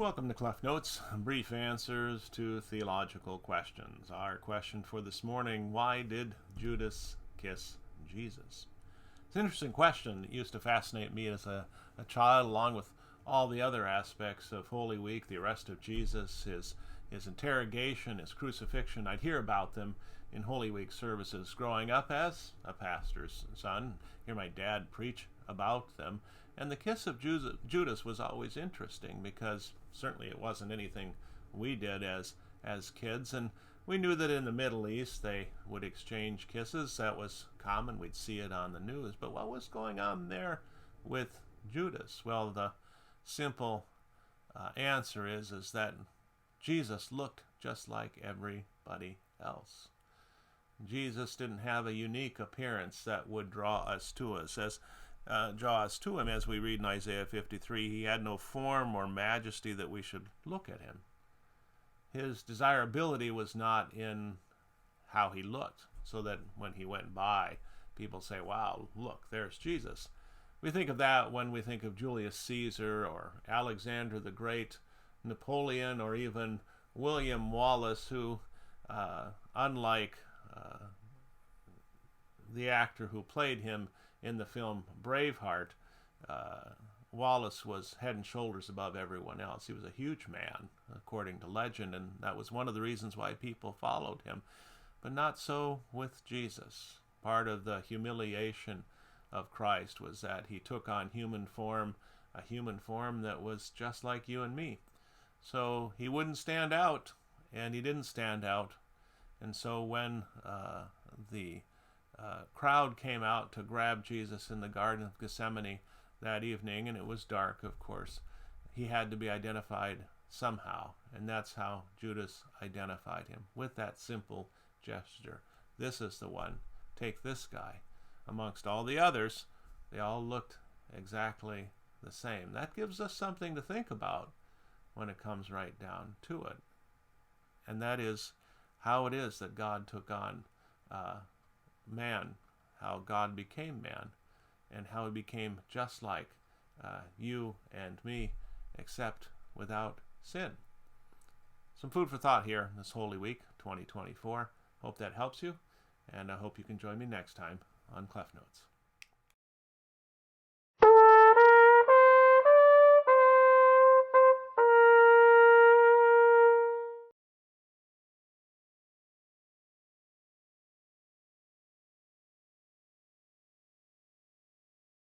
Welcome to CLEF Notes, brief answers to theological questions. Our question for this morning: why did Judas kiss Jesus? It's an interesting question. It used to fascinate me as a child, along with all the other aspects of Holy Week, the arrest of Jesus, his interrogation, his crucifixion. I'd hear about them in Holy Week services growing up as a pastor's son, hear my dad preach about them. And the kiss of Judas was always interesting because certainly it wasn't anything we did as kids. And we knew that in the Middle East they would exchange kisses. That was common. We'd see it on the news. But what was going on there with Judas? Well, the simple answer is that Jesus looked just like everybody else. Jesus didn't have a unique appearance that would draw us to him. As we read in Isaiah 53, he had no form or majesty that we should look at him. His desirability was not in how he looked, so that when he went by, people say, wow, look, there's Jesus. We think of that when we think of Julius Caesar or Alexander the Great, Napoleon, or even William Wallace, who, unlike the actor who played him in the film Braveheart, Wallace was head and shoulders above everyone else. He was a huge man, according to legend, and that was one of the reasons why people followed him. But not so with Jesus. Part of the humiliation of Christ was that he took on human form, a human form that was just like you and me. So he wouldn't stand out, and he didn't stand out. And so when the crowd came out to grab Jesus in the Garden of Gethsemane that evening, and it was dark, of course, he had to be identified somehow, and that's how Judas identified him, with that simple gesture. This is the one. Take this guy. Amongst all the others, they all looked exactly the same. That gives us something to think about when it comes right down to it, and that is how it is that God took on man, how God became man, and how he became just like you and me, except without sin. Some food for thought here this Holy Week 2024. Hope that helps you, and I hope you can join me next time on CLEF Notes.